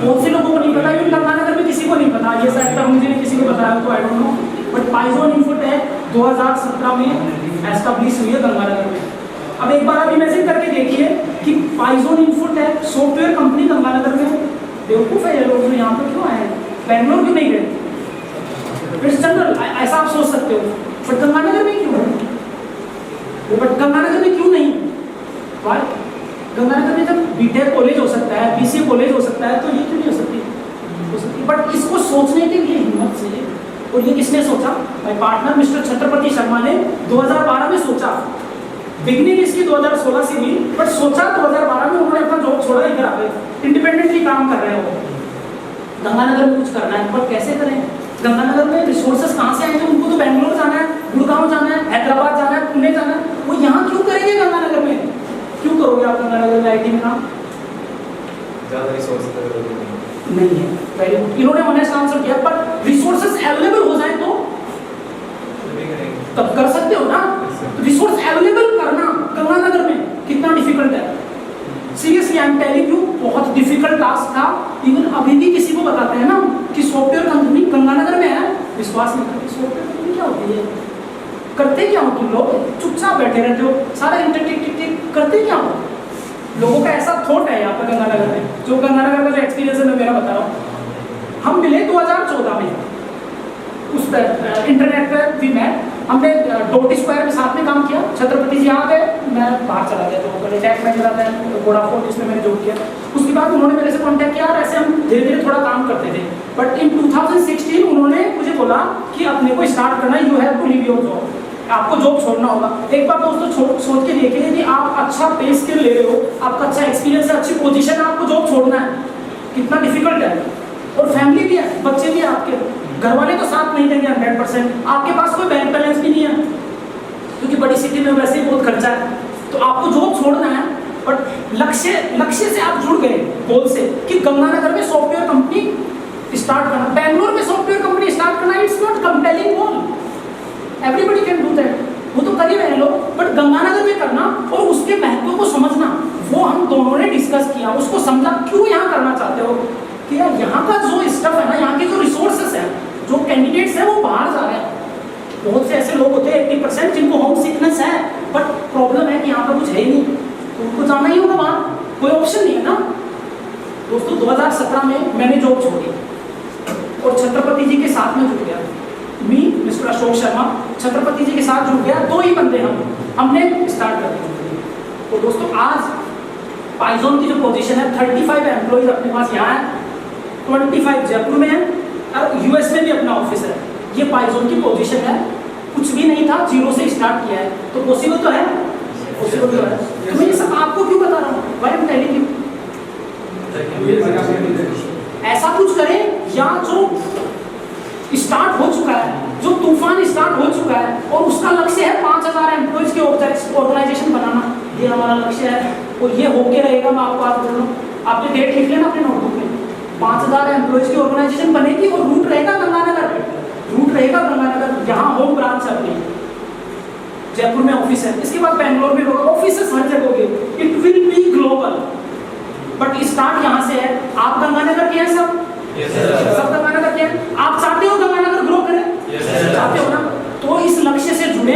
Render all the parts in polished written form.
बहुत से लोगों को नहीं पता, क्योंकि गंगानगर में किसी को नहीं पता, ये शायद तक मुझे किसी को बताया तो आई डोंट नो, बट पाइजोन इन्फोटेक 2017 में एस्टैब्लिश हुई है गंगानगर में। अब एक बार आप इमेजिन करके देखिए कि पाइजोन इन्फोटेक सॉफ्टवेयर कंपनी गंगानगर में, बेवकूफ है ये लोग जो यहाँ पर क्यों आए, बैंगलोर क्यों नहीं गए? इट्स जनरल, ऐसा आप सोच सकते हो, बट गंगानगर में क्यों है? बट गंगानगर में क्यों नहीं? वाई? गंगानगर में जब बीटेक कॉलेज हो सकता है, बीसीए कॉलेज हो सकता है, तो ये क्यों नहीं हो सकती? बट इसको सोचने के लिए हिम्मत चाहिए, और ये किसने सोचा? My partner mister Chhatrapati Sharma ने 2012 में सोचा। बिगनिंग इसकी 2016 से हुई, बट सोचा 2012 में, उन्होंने अपना जॉब छोड़ा, इधर आ गए, इंडिपेंडेंटली काम कर रहे हैं वो। गंगानगर में कुछ करना है, पर कैसे करें? गंगानगर में रिसोर्सेज कहाँ से आएंगे? उनको तो बैंगलोर जाना है, गुड़गांव जाना है, हैदराबाद जाना है, पुणे जाना है, वो यहाँ क्यों करेंगे गंगानगर में? क्यों करोगे आप गंगानगर में आईटी में काम? ज़्यादा रिसोर्सेज नहीं है। वेरी गुड, इन्होंने ऑनेस्ट आंसर किया, पर रिसोर्सेज अवेलेबल हो जाए तो तब कर सकते हो ना। रिसोर्स अवेलेबल करना गंगानगर में कितना डिफिकल्ट है, seriously I am telling you, बहुत डिफिकल्ट टास्क था। इवन अभी भी किसी को बताते हैं ना कि सॉफ्टवेयर कंपनी गंगानगर में है, विश्वास नहीं करते। सॉफ्टवेयर कंपनी क्या होती है? करते क्या हो तुम लोग? चुपचाप बैठे रहते हो, सारा इंटर टिक टिक टिक करते क्या हो? लोगों का ऐसा थॉट है यहाँ पर गंगानगर में, जो गंगानगर का जो एक्सपीरियंस है मैं मेरा बता रहा हूँ। हम मिले 2014 में, उस पर इंटरनेट पर भी मैं, हमने डॉट स्क्वायर में साथ में काम किया। छत्रपति जी आ गए, मैं बाहर चला गया, तो टेक मैनेजर आता है वोडाफोन, जिसमें मैंने जॉब किया। उसके बाद उन्होंने मेरे से कॉन्टैक्ट किया, और ऐसे हम धीरे धीरे थोड़ा काम करते थे। बट इन 2016 उन्होंने मुझे बोला कि अपने को स्टार्ट करना, you have to leave your job, आपको जॉब छोड़ना होगा। एक बार दोस्तों सोच के देखिए कि आप अच्छा पे स्किल ले रहे हो, आपका अच्छा एक्सपीरियंस है, अच्छी पोजीशन है, आपको जॉब छोड़ना है, कितना डिफिकल्ट है। और फैमिली भी है, बच्चे भी है आपके, घर वाले तो साथ नहीं देंगे 100%, आपके पास कोई बैंक बैलेंस भी नहीं है, क्योंकि बड़ी सिटी में वैसे ही बहुत खर्चा है, तो आपको जॉब छोड़ना है। बट लक्ष्य से आप जुड़ गए गोल से कि गंगानगर में सॉफ्टवेयर कंपनी स्टार्ट करना, बैंगलोर में सॉफ्टवेयर कंपनी स्टार्ट करना, it's not compelling goal, everybody can do that, वो तो कर ही रहे लोग, बट गंगानगर में करना और उसके महत्व को समझना, वो हम दोनों ने डिस्कस किया, उसको समझा क्यों यहाँ करना चाहते हो, कि यार यहाँ का जो स्टफ है ना, यहाँ के जो रिसोर्सेस हैं, जो कैंडिडेट्स हैं वो बाहर जा रहे हैं। बहुत से ऐसे लोग होते हैं 80% जिनको होम सिकनेस है, बट प्रॉब्लम है कि यहाँ पर कुछ है ही नहीं, तो उनको जाना ही होगा वहाँ, कोई ऑप्शन नहीं है ना। दोस्तों 2017 में मैंने जॉब छोड़ी और छत्रपति जी के साथ में जुड़ गया। मी मिस्टर अशोक शर्मा छत्रपति जी के साथ जुड़ गया, 2 ही बंदे हमने स्टार्ट कर दिया। तो दोस्तों आज पाइजोन की जो पोजीशन है, 35 एम्प्लॉइज अपने पास यहाँ है, 25 जयपुर में है, और यूएस में भी अपना ऑफिस है। ये पाइजोन की पोजीशन है, कुछ भी नहीं था, जीरो से स्टार्ट किया है, तो पॉसिबल तो है, पॉसिबल तो है। तो मैं ये सब आपको क्यों बता रहा हूँ? Why I am telling you, ऐसा कुछ करें या जो स्टार्ट हो चुका है, जो तूफान स्टार्ट हो चुका है, और उसका लक्ष्य है 5000 एम्प्लॉइज के ऑर्गेनाइजेशन बनाना, ये हमारा लक्ष्य है, और ये होके रहेगा। मैं आपको बात बोल रहा हूँ, आपने डेट लिख लेना अपने नोटबुक में, 5000 एम्प्लॉइज की ऑर्गेनाइजेशन बनेगी, और रूट रहेगा गंगानगर, रूट रहेगा गंगानगर, यहाँ होम ब्रांच है अपनी, जयपुर में ऑफिस है, इसके बाद बैंगलोर में होगा, ऑफिस हर जगह होंगे, it will be global, but start यहाँ से है। आप गंगानगर के हैं सब? सब गंगानगर के हैं। आप चाहते हो गंगानगर ग्रो करे? चाहते हो ना? तो इस लक्ष्य से जुड़े,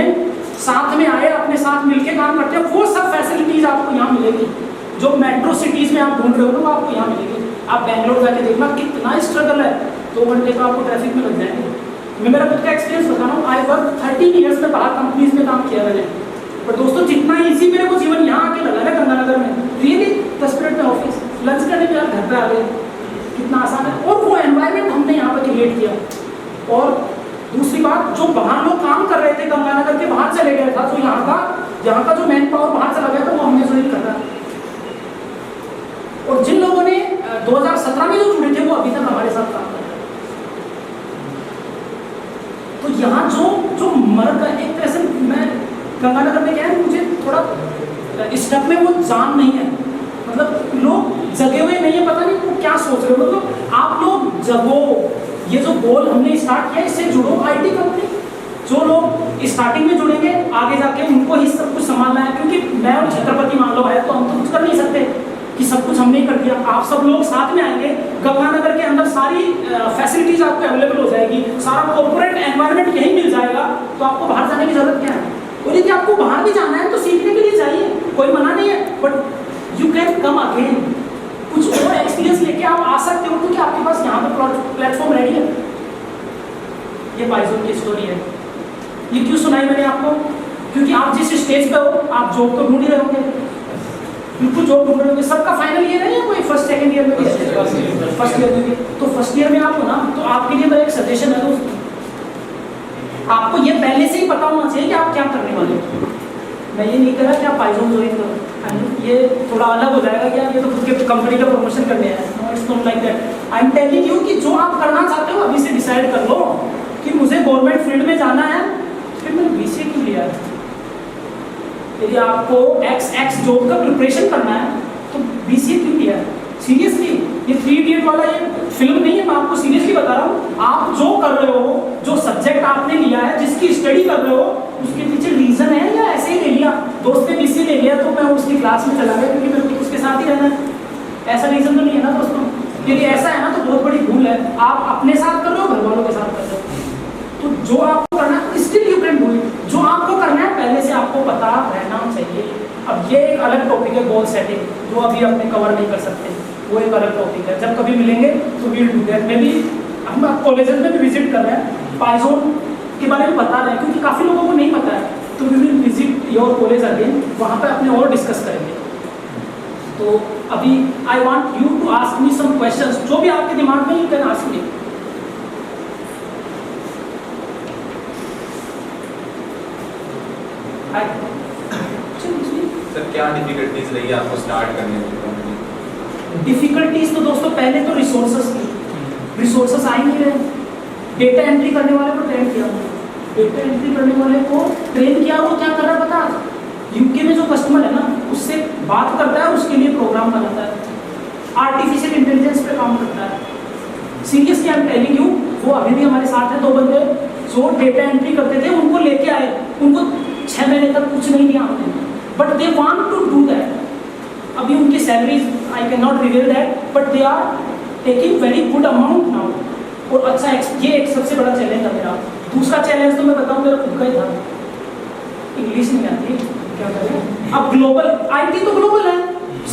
साथ में आए, अपने साथ मिलके काम करते हैं, वो सब फैसिलिटीज आपको यहाँ मिलेगी जो मेट्रो सिटीज में आप ढूंढ रहे हो ना, वो आपको यहाँ मिलेगी। आप बैंगलोर जाके देखना कितना स्ट्रगल है, 2 घंटे का आपको ट्रैफिक में लग जाएंगे। मैं मेरा खुद का एक्सपीरियंस बता रहा हूँ, आई वर्क 13 ईयर्स में बाहर कंपनीज में काम किया मैंने, पर दोस्तों जितना ईजी मेरे को जीवन यहाँ आके लगा है गंगानगर में, रियली 10 मिनट में ऑफिस, लंच करने के बाद घर पे आ गए, कितना आसान है। और वो एनवायरनमेंट हमने यहाँ पर क्रिएट किया। और दूसरी बात, जो बाहर लोग काम कर रहे थे गंगानगर के बाहर चले गए था, तो यहाँ का जो मैन पावर बाहर चला गया था, वो हमने ज्वाइन कर रहा है। और जिन लोगों ने 2017 में जो जुड़े थे, वो अभी तक हमारे साथ काम कर रहे हैं। तो यहाँ जो मर्द है, एक तरह से मैं गंगानगर में क्या है, मुझे थोड़ा स्टक में वो जान नहीं है, मतलब लोग जगे हुए नहीं है, पता नहीं वो क्या सोच रहे हो। मतलब आप लोग जगो, ये जो गोल हमने स्टार्ट किया, इससे जुड़ो। आईटी कंपनी, जो लोग स्टार्टिंग में जुड़ेंगे, आगे जाके उनको ही सब कुछ संभालना है, क्योंकि मैं और छत्रपति मान लो है, तो हम तो कुछ कर नहीं सकते, कि सब कुछ हमने ही कर दिया। आप सब लोग साथ में आएंगे, गंगानगर के अंदर सारी फैसिलिटीज आपको अवेलेबल हो जाएगी, सारा कॉर्पोरेट एनवायरनमेंट यही मिल जाएगा, तो आपको बाहर जाने की जरूरत क्या है। और यदि आपको बाहर भी जाना है तो सीखने के लिए जाइए, कोई मना नहीं है, but you can come again, कुछ और एक्सपीरियंस लेके आप आ सकते हो, क्योंकि आपके पास यहाँ पर प्लेटफॉर्म रेडी है। ये पाइथन की स्टोरी है। ये क्यों सुनाई मैंने आपको? क्योंकि आप जिस स्टेज पे हो, आप जॉब तो ढूंढ ही रहे होंगे, बिल्कुल जॉब ढूंढ रहे होंगे। सबका फाइनल ईयर है या कोई फर्स्ट सेकंड ईयर में भी है? फर्स्ट ईयर में भी। तो फर्स्ट ईयर में आप हो ना, तो आपके लिए मेरा एक सजेशन है दोस्तों, आपको ये पहले से ही पता होना चाहिए कि आप क्या करने वाले हो। मैं ये नहीं कह रहा कि आप पाइथन ज्वाइन करो, ये थोड़ा अलग हो जाएगा कि आप ये तो खुद के कंपनी का प्रमोशन करने हैं। No, it's not like that. I am telling you कि जो आप करना चाहते हो अभी से डिसाइड कर लो कि मुझे गवर्नमेंट फील्ड में जाना है, फिर मैंने बीसीए क्यों लिया है। यदि आपको एक्स जॉब का प्रिपरेशन करना है तो बीसीए क्यों लिया है? सीरियसली, ये 3 इडियट वाला ये फिल्म नहीं है, मैं आपको सीरियसली बता रहा हूँ। आप जो कर रहे हो, जो सब्जेक्ट आपने लिया है, जिसकी स्टडी कर रहे हो, उसके पीछे रीजन है या ऐसे ही ले लिया? दोस्त ने बीसीए ले लिया तो मैं उसकी क्लास में चला गया क्योंकि मेरे को उसके साथ ही रहना है, ऐसा रीजन तो नहीं है ना दोस्तों। यदि ऐसा है ना तो बहुत बड़ी भूल है। आप अपने साथ कर रहे हो, घर वालों के साथ कर रहे हो, तो जो आपको करना है still you can do it. जो आपको करना है पहले से आपको पता रहना चाहिए। अब ये एक अलग टॉपिक है, गोल सेटिंग, जो अभी अपने कवर नहीं कर सकते, वो एक अलग टॉपिक है। जब कभी मिलेंगे तो we'll do that. Maybe हम कॉलेजेस में भी विजिट कर रहे हैं, पाइथन के बारे में बता रहे हैं, क्योंकि काफ़ी लोगों को नहीं पता है, तो we will visit your college again, वहाँ पे अपने और डिस्कस करेंगे। तो अभी I want you to ask me some questions, जो भी आपके दिमाग में, you can ask me. Sir क्या डिफिकल्टीज रही है आपको स्टार्ट करने में? डिफिकल्टीज तो दोस्तों पहले तो रिसोर्सेस की, रिसोर्सेस आ ही नहीं रहे। डेटा एंट्री करने वाले को ट्रेन किया, डेटा एंट्री करने वाले को ट्रेन किया, वो क्या कर रहा है पता? यूके में जो कस्टमर है ना, उससे बात करता है, उसके लिए प्रोग्राम बनाता है, आर्टिफिशियल इंटेलिजेंस पे काम करता है। Seriously I am telling you, वो अभी भी हमारे साथ है। 2 बंदे जो डेटा एंट्री करते थे, उनको लेके आए, उनको 6 महीने तक कुछ नहीं दिया हमने, but they want to do that. अभी उनकी salaries I can not reveal that, but they are taking very good amount now. और अच्छा, ये एक सबसे बड़ा चैलेंज है मेरा। दूसरा चैलेंज तो मैं बताऊँ, मेरा खुद का ही था, इंग्लिश नहीं आती, क्या करें। अब ग्लोबल आईटी तो ग्लोबल है,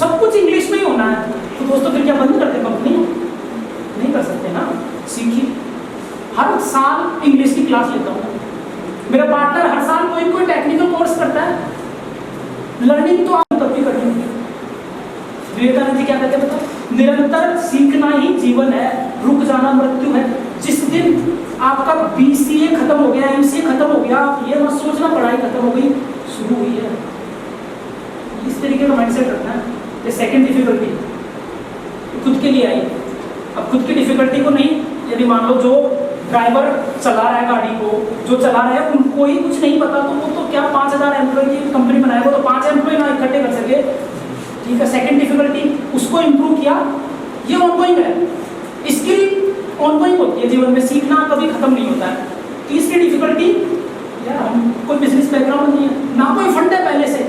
सब कुछ इंग्लिश में ही होना है, तो दोस्तों फिर क्या बंद करते कंपनी? नहीं कर सकते ना। सीखिए, हर साल इंग्लिश की क्लास लेता हूँ। मेरा पार्टनर हर साल कोई ना कोई टेक्निकल कोर्स करता है। लर्निंग तो आप तब भी करनी होगी। विवेकानंद जी क्या कहते हैं बताओ? निरंतर सीखना ही जीवन है, रुक जाना मृत्यु है। जिस दिन आपका बीसीए खत्म हो गया, एमसीए खत्म हो गया, आप ये मत सोचना पढ़ाई खत्म हो गई, शुरू हुई है। इस तरीके का माइंडसेट रखना है। ये सेकंड डिफिकल्टी खुद के लिए आई। अब खुद की डिफिकल्टी को नहीं, यदि मान लो जो ड्राइवर चला रहा है गाड़ी को, जो चला रहा है उनको ही कुछ नहीं पता, तो वो तो क्या 5000 एम्प्लॉय की कंपनी बनाएगा, तो 5 एम्प्लॉय ना इकट्ठे कर सके, ठीक है। सेकंड डिफिकल्टी, उसको इम्प्रूव किया, ये ऑनगोइंग है। स्किल ऑनगोइंग होती है जीवन में, सीखना कभी खत्म नहीं होता है। तीसरी डिफिकल्टी, यार हम कोई बिजनेस बैकग्राउंड नहीं है, ना कोई फंड है पहले से,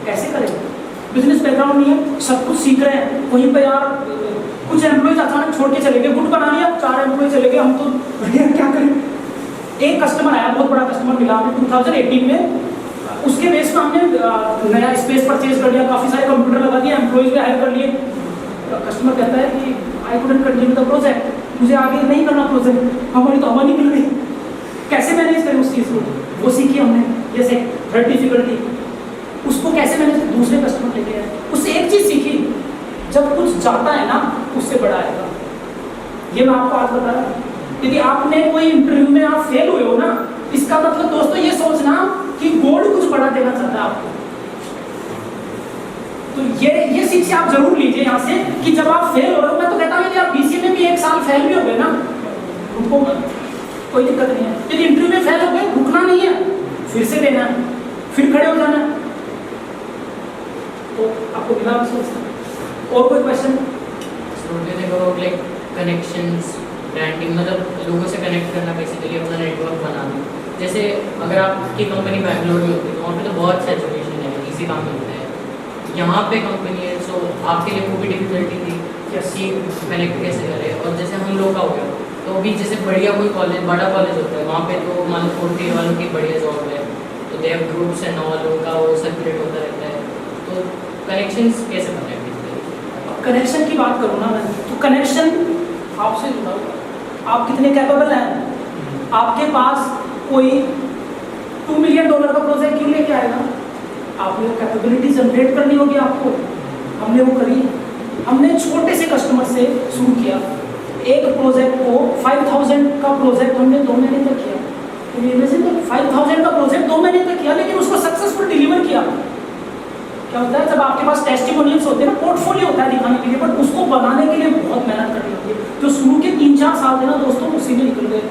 कैसे करेंगे? बिजनेस बैकग्राउंड नहीं है, सब कुछ सीख रहे हैं, वहीं पर यार कुछ एम्प्लॉयज अचानक छोड़ के चले गए, गुट बना लिया, 4 एम्प्लॉय चले गए, हम तो भैया क्या करें। एक कस्टमर आया, बहुत बड़ा कस्टमर मिला हमें 2018 में, उसके बेस पर हमने नया स्पेस परचेज कर लिया, काफ़ी सारे कंप्यूटर लगा दिए, एम्प्लॉयज भी हायर कर लिए। कस्टमर कहता है कि I couldn't continue the project, मुझे आगे नहीं करना प्रोजेक्ट, हमारी तो हवा निकल गई, कैसे मैनेज करें उस चीज़ को? वो सीखी हमने। जैसे थर्ड डिफिकल्टी, उसको कैसे मैनेज, दूसरे कस्टमर लेके आए, उससे एक चीज़ सीखी, जब कुछ जाता है ना उससे बड़ा आएगा। ये मैं आपको आज बता रहा हूँ। यदि आपने कोई इंटरव्यू में आप फेल हुए हो ना, इसका मतलब दोस्तों ये सोचना कि गॉड कुछ बड़ा देना चाहता है आपको। तो ये शिक्षा आप जरूर लीजिए यहाँ से कि जब आप फेल हो रहे हो, मैं तो कहता हूँ यदि आप बीसीए में भी 1 साल फेल भी हो गए ना, रुको मत, कोई दिक्कत नहीं है। यदि इंटरव्यू में फेल हो गए, रुकना नहीं है, फिर से देना है, फिर खड़े हो जाना है। तो आपको मिला सोचना। और कोई क्वेश्चन? लाइक कनेक्शंस, ब्रांडिंग, मतलब लोगों से कनेक्ट करना, बेसिकली अपना नेटवर्क बनाना। जैसे अगर आपकी कंपनी बैंगलोर में होती है तो वहाँ पे तो बहुत सैचुरेशन है, इसी काम मिलता है, यहाँ पे कंपनी है, सो आपके लिए वो भी डिफिकल्टी थी Yes. कि कनेक्ट कैसे करें। और जैसे हम लोग का हो गया, तो अभी जैसे बढ़िया कोई कॉलेज, बड़ा कॉलेज होता है, वहाँ पे तो मान लो 4th वालों की बढ़िया जॉब है, तो they have groups and all, उनका वो सर्कुलेट होता रहता है, तो कनेक्शंस कैसे बनाए? कनेक्शन की बात करूँ ना मैं, तो कनेक्शन आपसे जुड़ा हुआ है। आप कितने कैपेबल हैं? आपके पास कोई $2 मिलियन का प्रोजेक्ट क्यों लेके आएगा? आपने कैपेबिलिटी जनरेट करनी होगी आपको। हमने वो करी। हमने छोटे से कस्टमर से शुरू किया। एक प्रोजेक्ट को 5000 का प्रोजेक्ट हमने 2 महीने तक किया। तो ये इमेजिन करो, 5000 का प्रोजेक्ट 2 महीने तक किया, लेकिन उसको सक्सेसफुल डिलीवर किया। क्या होता है जब आपके पास टेस्टिमोनियल्स होते हैं ना, पोर्टफोलियो होता है दिखाने के लिए, बट उसको बनाने के लिए बहुत मेहनत करनी होती है। जो शुरू के 3-4 साल थे ना दोस्तों, उसी में निकल गए।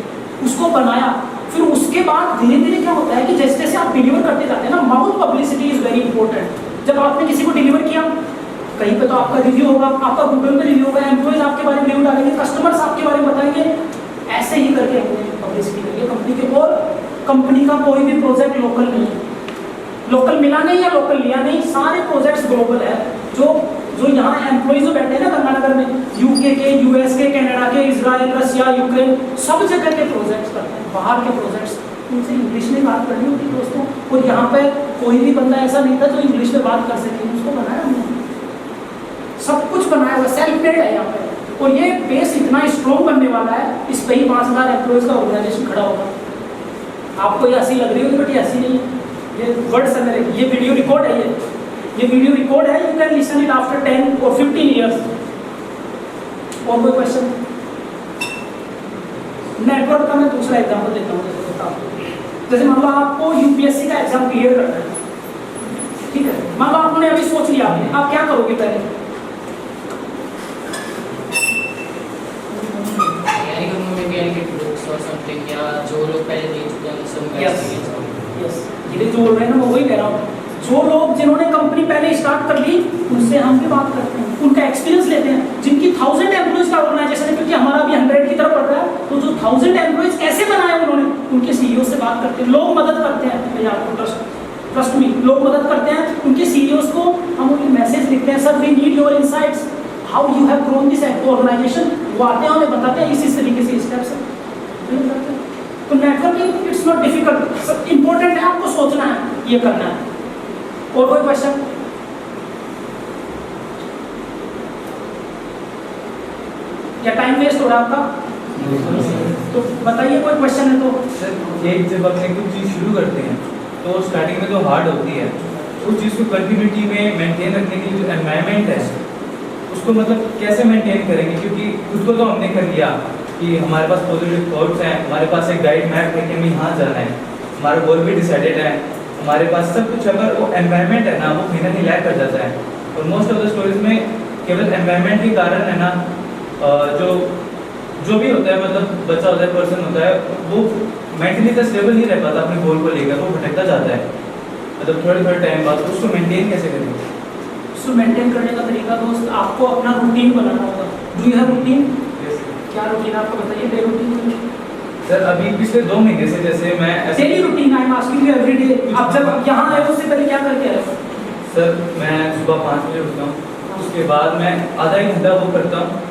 उसको बनाया, फिर उसके बाद धीरे धीरे क्या होता है कि जैसे जैसे आप डिलीवर करते जाते हैं ना, mouth publicity is very important. जब आपने किसी को डिलीवर किया, कहीं पे तो आपका रिव्यू होगा, आपका गूगल पे रिव्यू होगा, एम्प्लॉइज आपके बारे में रिव्यू डालेंगे, कस्टमर्स आपके बारे में बताएंगे। ऐसे ही करके हमने पब्लिसिटी करी है कंपनी के। और कंपनी का कोई भी प्रोजेक्ट लोकल नहीं है, लोकल मिला नहीं या लोकल लिया नहीं, सारे प्रोजेक्ट्स ग्लोबल है। जो यहाँ एम्प्लॉइज जो बैठे हैं ना गंगानगर में, यूके के, यूएस के, कनाडा के, इजराइल, रशिया, यूक्रेन, सब जगह के प्रोजेक्ट्स करते हैं, बाहर के प्रोजेक्ट्स। उनसे इंग्लिश में बात करनी होती दोस्तों। और यहाँ पे कोई भी बंदा ऐसा नहीं था जो इंग्लिश में बात कर सके, उसको बनाया हमने, सब कुछ बनाया हुआ, सेल्फ मेड है यहाँ पे। और ये बेस इतना स्ट्रॉन्ग बनने वाला है, इस पे ही 5000 एम्प्लॉइज का ऑर्गेनाइजेशन खड़ा होगा। आपको ये हंसी लग रही होगी, बट ये हंसी नहीं है, ये वर्ड्स है मेरे। ये वीडियो रिकॉर्ड है, ये वीडियो रिकॉर्ड है। You can listen it after 10 और 15 ईयर्स। और कोई क्वेश्चन? नेटवर्क का मैं दूसरा एग्जांपल देता हूँ। जैसे मान लो आपको यूपीएससी का एग्जाम क्लियर करना है, ठीक है? मान लो आपने अभी सोच लिया, आप क्या करोगे पहले? तैयारी करूँगा, maybe I get books और समथिंग, या जो लोग पहले दे चुके हैं सब यस, ये जो बोल रहे हैं ना, मैं वही कह रहा हूँ। जो लोग जिन्होंने कंपनी पहले स्टार्ट कर ली, उनसे हम भी बात करते हैं, उनका एक्सपीरियंस लेते हैं। जिनकी 1000 एम्प्लॉइज का ऑर्गेनाइजेशन है, क्योंकि हमारा भी 100 की तरफ बढ़ रहा है, तो जो 1000 एम्प्लॉइज कैसे बनाए उन्होंने, उनके सीईओ से बात करते हैं। लोग मदद करते हैं, भैया आपको ट्रस्ट मी, लोग मदद करते हैं उनके सीईओज को। हम उन्हें मैसेज लिखते हैं, sir we need your insights, how you have grown this organisation. वो आते हैं, उन्हें बताते हैं इस तरीके से स्टेप्स है। तो networking it's not difficult, important है आपको सोचना है, ये करना है। और कोई क्वेश्चन? या टाइम वेस्ट हो रहा है आपका? तो बताइए, कोई क्वेश्चन है तो। सर एक जब अपने कुछ चीज़ शुरू करते हैं तो स्टार्टिंग में तो हार्ड होती है, उस चीज़ को कंटिन्यूटी में मेंटेन रखने के लिए जो एनवायरनमेंट है उसको मतलब कैसे मेंटेन करेंगे? क्योंकि खुद को तो हमने कर लिया कि हमारे पास पॉजिटिव थॉट्स हैं, हमारे पास एक गाइड मैप है कि हमें यहाँ जाना है, हमारा गोल भी डिसाइडेड है, हमारे पास सब कुछ, अगर वो एनवायरनमेंट है ना, वो कहीं ना कहीं लैक कर जाता है। और मोस्ट ऑफ द स्टोरीज में केवल एनवायरनमेंट के कारण है ना, जो भी होता है, मतलब बच्चा होता है, पर्सन होता है, वो मेंटली तो स्टेबल नहीं रह पाता अपने गोल को लेकर, वो भटकता जाता है। मतलब थोड़े टाइम बाद उसको मेंटेन कैसे करेंगे? उसको मेंटेन करने का तरीका दोस्त, आपको अपना रूटीन बनाना होगा। Do you have routine? क्या रूटीन आपको बताइए, डे रूटीन? सर अभी पिछले 2 महीने से जैसे मैं daily routine, I am asking you everyday. आप जब यहाँ आए उससे पहले क्या करके आए? सर मैं सुबह 5 बजे उठता हूँ, उसके बाद मैं आधा 1 घंटा वो करता हूँ,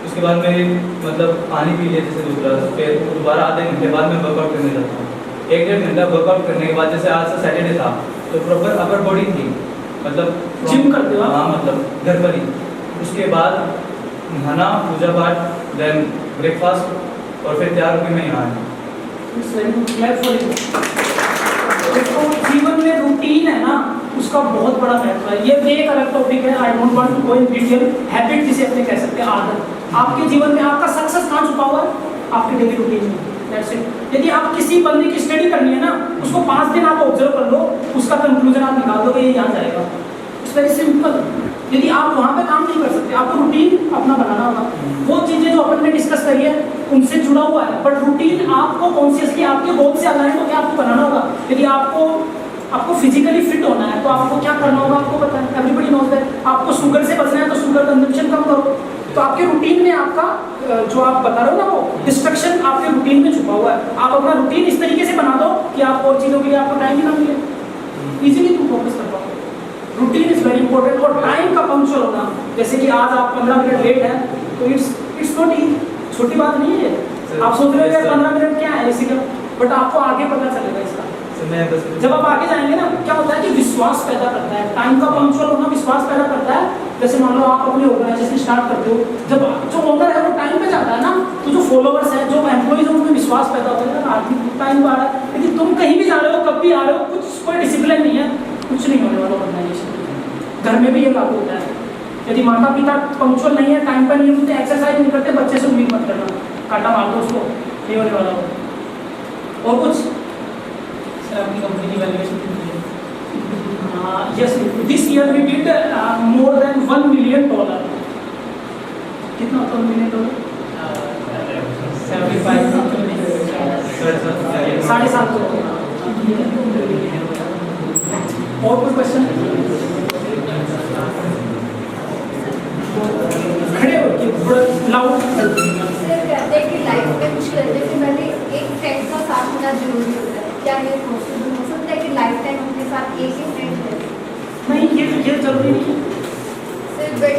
उसके बाद मैं मतलब पानी पी लिया जैसे दूसरा, फिर दोबारा आधे घंटे बाद मैं वर्कआउट करने जाता हूँ। 1-1.5 घंटा वर्कआउट करने के बाद, जैसे आज से सैटरडे था तो प्रॉपर अपर बॉडी थी, मतलब जिम करते हो? हाँ, मतलब घर पर ही। उसके बाद नहाना, पूजा पाठ, देन ब्रेकफास्ट, और फिर तैयार होकर मैं यहाँ आया। देखो जीवन में रूटीन है ना, उसका बहुत बड़ा महत्व है। ये एक अलग टॉपिक है, I don't want to go in detail. Habit जिसे अपने कह सकते हैं, आदत। आपके जीवन में आपका सक्सेस कहाँ छुपा हुआ है? आपके डेली रूटीन में। That's it. यदि आप किसी बंदे की स्टडी करनी है ना, उसको 5 दिन आप ऑब्जर्व कर लो, उसका कंक्लूजन आप निकाल दो, ये यहाँ जाएगा। It's very simple. यदि आप वहाँ पे काम नहीं कर सकते, आपको रूटीन अपना बनाना होगा। वो चीज़ें जो अपन ने डिस्कस करी है उनसे जुड़ा हुआ है, बट रूटीन आपको कॉन्शियसली आपके गोल से अलाइन होकर आपको बनाना होगा। यदि आपको फिजिकली फिट होना है तो आपको क्या करना होगा, आपको पता है, एवरीबॉडी नोज दैट। आपको शुगर से बचना है तो शुगर कंजम्पशन कम करो। तो आपके रूटीन में आपका जो आप बता रहे हो ना, वो डिस्ट्रक्शन आपके रूटीन में छुपा हुआ है। आप अपना रूटीन इस तरीके से बना दो कि आप और चीज़ों के लिए आपको टाइम ही ना मिले, इजीली तुम फोकस कर पाओ। Routine is very important. और टाइम का पंक्चुअल होना, जैसे कि आज आप 15 मिनट लेट हैं तो इट्स नॉट छोटी बात नहीं है। आप सोच रहे हो कि 15 मिनट क्या है इसी का, बट आपको आगे पता चलेगा इसका। जब आप आगे जाएंगे ना, क्या होता है कि विश्वास पैदा करता है। टाइम का पंक्चुअल होना विश्वास पैदा करता है। जैसे मान लो आप अपनी ऑर्गेनाइजेशन स्टार्ट करते हो, जब जो ओनर है वो टाइम पे जाता है ना, तो जो फॉलोअर्स है, जो एम्प्लॉइज है, उनमें विश्वास पैदा होता है आर्थिक टाइम आ रहा है। लेकिन तुम कहीं भी जा रहे हो, कब भी आ रहे हो, कुछ कोई डिसिप्लिन नहीं है, कुछ नहीं होने वाला ऑर्गेनाइजेशन। घर में भी ये लागू होता है। यदि माता पिता पंक्चुअल नहीं है, टाइम पर नहीं होते, एक्सरसाइज नहीं करते, बच्चे से उम्मीद मत करना, काटा मार दो उसको, नहीं होने वाला हो। और कुछ सर अपनी कंपनी की वैल्यूएशन कितनी है? Yes, this year we did more than $1 million. कितना होता है $1 मिलियन? 75 7.5 करोड़। और कोई क्वेश्चन? खड़े हो के थोड़ा लाउड। सर कहते हैं कि लाइफ में कुछ करने से पहले एक फ्रेंड का साथ होना जरूरी होता है, क्या ये पॉसिबल हो सकता है कि लाइफ टाइम अपने साथ एक ही फ्रेंड रहे? नहीं, ये जरूरी नहीं है। सर बट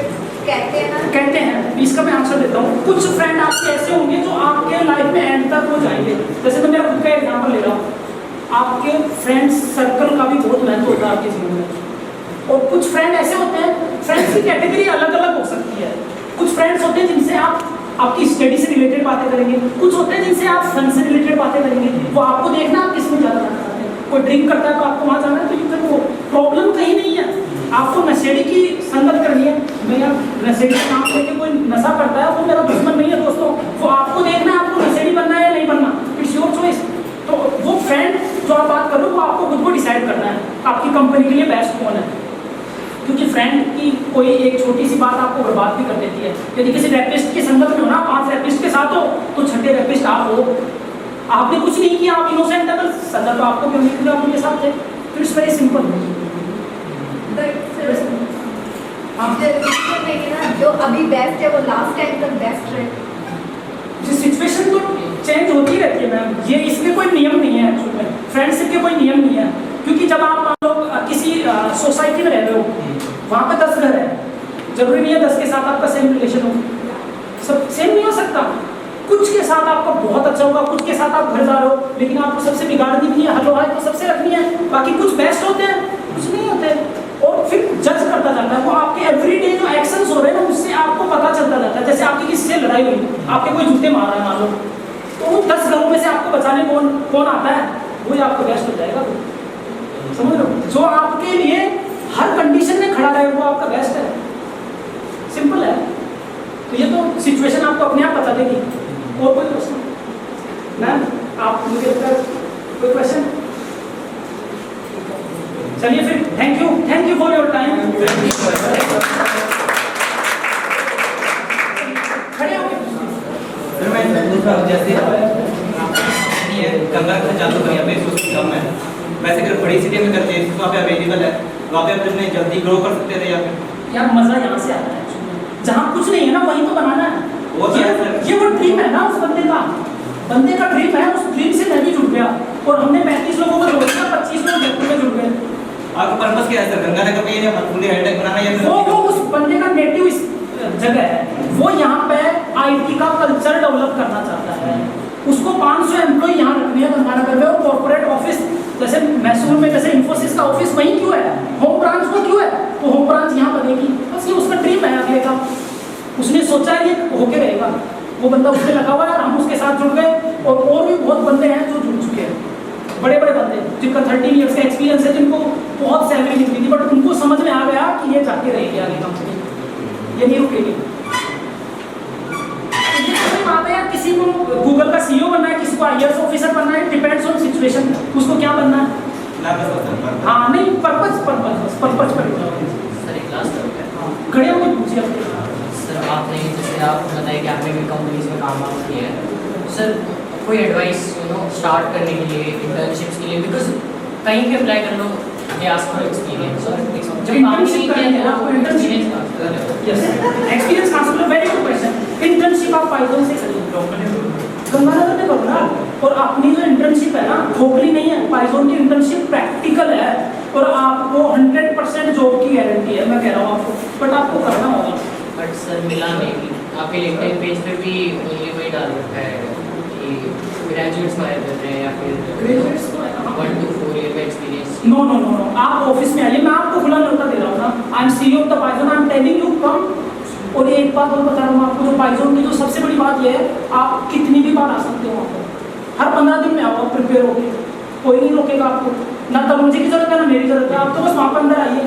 कहते हैं ना, कहते हैं, इसका मैं आंसर देता हूँ। कुछ फ्रेंड आपके ऐसे होंगे जो आपके लाइफ में एंड तक हो जाएंगे। जैसे मैं मेरा खुद का एग्जाम्पल ले रहा हूँ, आपके फ्रेंड्स सर्कल का भी बहुत महत्व होता है आपके जीवन में। और कुछ फ्रेंड ऐसे होते हैं, फ्रेंड्स की कैटेगरी अलग अलग हो सकती है। कुछ फ्रेंड्स होते हैं जिनसे आपकी स्टडी से रिलेटेड बातें करेंगे, कुछ होते हैं जिनसे आप फन से रिलेटेड बातें करेंगे। वो आपको देखना आप किसमें ज़्यादा जाना चाहते हैं। कोई ड्रिंक करता है तो आपको वहाँ जाना है, तो यू कैन गो। प्रॉब्लम कहीं नहीं है। आपको नशेड़ी की संगत करनी है, मैं नशेड़ी का नाम लेके कोई नशा करता है, वो मेरा दुश्मन नहीं है दोस्तों। वो आपको देखना है, आपको नशेड़ी बनना है या नहीं बनना, इट्स योर चॉइस। तो वो फ्रेंड जो आप बात कर रहे हो, वो आपको खुद को डिसाइड करना है आपकी कंपनी के लिए बेस्ट कौन है। क्योंकि फ्रेंड की कोई एक छोटी सी बात आपको बर्बाद भी कर देती है। यदि किसी रैपिस्ट की संगत में हो ना, 5 रैपिस्ट के साथ हो, तो 6ठे रैपिस्ट आप हो। आपने कुछ नहीं किया, आप इनोसेंट है, संगत तो आपको क्यों नहीं, आप उनके साथ थे। तो इट्स वेरी सिंपल। जो अभी बेस्ट है वो लास्ट टाइम तक बेस्ट रहे। जिस सिचुएशन तो चेंज होती रहती है मैम, ये इसमें कोई नियम नहीं है। एक्चुअली में फ्रेंडशिप के कोई नियम नहीं है। क्योंकि जब आप मान लो किसी सोसाइटी में रह रहे हो, वहाँ पे 10 घर है, जरूरी नहीं है 10 के साथ आपका सेम रिलेशन हो। सब सेम नहीं हो सकता। कुछ के साथ आपका बहुत अच्छा होगा, कुछ के साथ आप घर जा रहे हो, लेकिन आपको सबसे बिगाड़नी भी है, हलो हाय तो सबसे रखनी है। बाकी कुछ बेस्ट होते हैं, कुछ नहीं होते। और फिर जज करता जाता है वो आपके एवरीडे जो एक्शंस हो रहे हैं ना, उससे आपको पता चलता जाता है। जैसे आपकी किसी से लड़ाई हुई, आपके कोई जूते मार रहा है मान लो, तो उन 10 घरों में से आपको बचाने कौन आता है, वही आपको बेस्ट हो जाएगा। समझ लो, जो आपके लिए हर कंडीशन में खड़ा रहे वो आपका बेस्ट है। सिंपल है। तो ये तो सिचुएशन आपको अपने आप बता देगी। और कोई क्वेश्चन मैम? आप मुझे कोई क्वेश्चन? चलिए फिर, thank you for your time. खड़े हो फिर मैं दूसरा जैसे ये गंगा का चालू दुनिया में रिसोर्स कम है, वैसे अगर बड़ी सिटी में करते हैं वहाँ पे अवेलेबल है, वहाँ पे अपने जल्दी ग्रो कर सकते थे। या फिर यार मजा यहाँ से आता है, जहाँ कुछ नहीं है ना वहीं तो बनाना है। वो ये वो ड्रीम है ना उस बंदे का ड्रीम है। उस ड्रीम से मैं भी जुड़ गया और हमने 35 लोगों को जोड़ दिया, 25 लोग जयपुर में जुड़ गए। आपका पर्पस क्या है सर? गंगानगर में ये मधुबनी हाईटेक बनाना या वो उस बंदे का नेटिव जगह है, वो यहाँ पे IT का कल्चर डेवलप करना चाहता है। उसको 500 एम्प्लॉय यहाँ रखने हैं गंगानगर में, और कॉर्पोरेट ऑफिस जैसे मैसूर में जैसे इन्फोसिस का ऑफिस वहीं क्यों है, होम ब्रांच वो क्यों है, तो होम ब्रांच यहाँ बनेगी। बस ये उसका ड्रीम है अगले का। उसने सोचा है ये होके रहेगा, वो बंदा उसमें लगा हुआ है, हम उसके साथ जुड़ गए। और भी बहुत बंदे हैं जो जुड़ चुके हैं, बड़े बड़े बंदे जिनका 13 इयर्स का एक्सपीरियंस है, जिनको बहुत सैलरी मिलती थी, बट उनको समझ में आ गया कि ये जाके रहेगी आगे कंपनी, ये नहीं रुकेगी। बात है यार, किसी को गूगल का CEO बनना है, किसी को IAS ऑफिसर बनना है, डिपेंड्स ऑन सिचुएशन, उसको क्या बनना है। हाँ नहीं, पर्पस पर सर एक लास्ट खड़े होकर पूछिए। सर आपने जैसे आप बताया कि आपने भी कंपनीज में काम किया है, सर कोई एडवाइस स्टार्ट करने के लिए, इंटर्नशिप्स के लिए, बिकॉज कहीं भी अप्लाई कर लो, they ask for experience. Experience हासिल, वेरी गुड क्वेश्चन। इंटर्नशिप आप पाइथन से करिए, गंगानगर में करो ना। और अपनी जो इंटर्नशिप है ना, खोखली नहीं है, पाइथन की इंटर्नशिप प्रैक्टिकल है। और आपको 100% जॉब की गारंटी है, मैं कह रहा हूँ आपको, बट आपको करना होगा। बट सर मिला नहीं, आपके लिंक्डइन पेज पे भी ओनली वही डाल रखा है कि ग्रेजुएट्स हायर कर रहे हैं या फिर ग्रेजुएट्स तो है ना। 1 to 4 ईयर का experience. No no no no, आप ऑफिस में आइए, मैं आपको खुला न्योता दे रहा हूँ ना। I am CEO of the Python, I am telling you come. और एक बात और बता रहा हूँ आपको, जो पाइथन की जो सबसे बड़ी बात ये है, आप कितनी भी बार आ सकते हो वहाँ पर, हर 15 दिन में आओ प्रिपेयर होके, कोई नहीं रोकेगा आपको, ना तनुजी की जरूरत है ना मेरी जरूरत है, आप तो बस वहाँ पर अंदर आइए,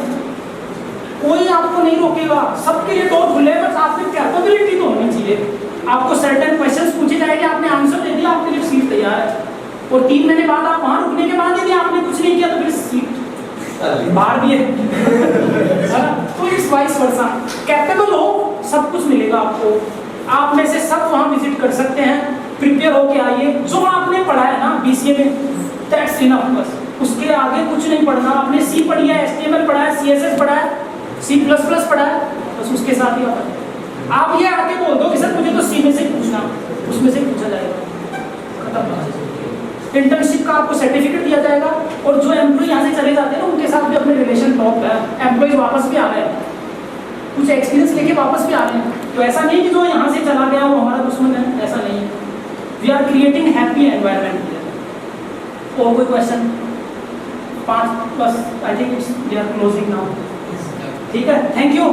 कोई आपको नहीं रोकेगा, सबके लिए डोर खुले हैं, बस आपकी कैपेबिलिटी तो होनी चाहिए। आपको सर्टेन क्वेश्चंस पूछे जाएंगे, आपने आंसर दे दिया, आपके लिए सीट तैयार है। और 3 महीने बाद आप वहाँ रुकने के बाद यदि आपने कुछ नहीं किया तो फिर सीट बाहर भी है। तो इस वाइस वर्सा, कैपेबल हो सब कुछ मिलेगा आपको। आप में से सब वहाँ विजिट कर सकते हैं, प्रिपेयर होके आइए। जो आपने पढ़ा है ना BCA में, दैट्स इनफ, बस उसके आगे कुछ नहीं पढ़ना। आपने C पढ़ी है, HTML पढ़ा है, CSS पढ़ा है, C++ पढ़ा है, बस उसके साथ ही आप ये आके बोल दो कि सर मुझे तो C में से पूछना, उसमें से पूछा जाएगा, खत्म। इंटर्नशिप का आपको सर्टिफिकेट दिया जाएगा, और जो एम्प्लॉय यहाँ से चले जाते हैं ना, उनके साथ भी अपने रिलेशन टॉप है, एम्प्लॉय वापस भी आ रहे हैं, कुछ एक्सपीरियंस लेके वापस भी आ रहे हैं। तो ऐसा नहीं कि जो यहाँ से चला गया वो हमारा दुश्मन है, ऐसा नहीं है। We are creating happy environment. और कोई क्वेश्चन? 5 बस, I think it's we are closing now. ठीक है, थैंक यू।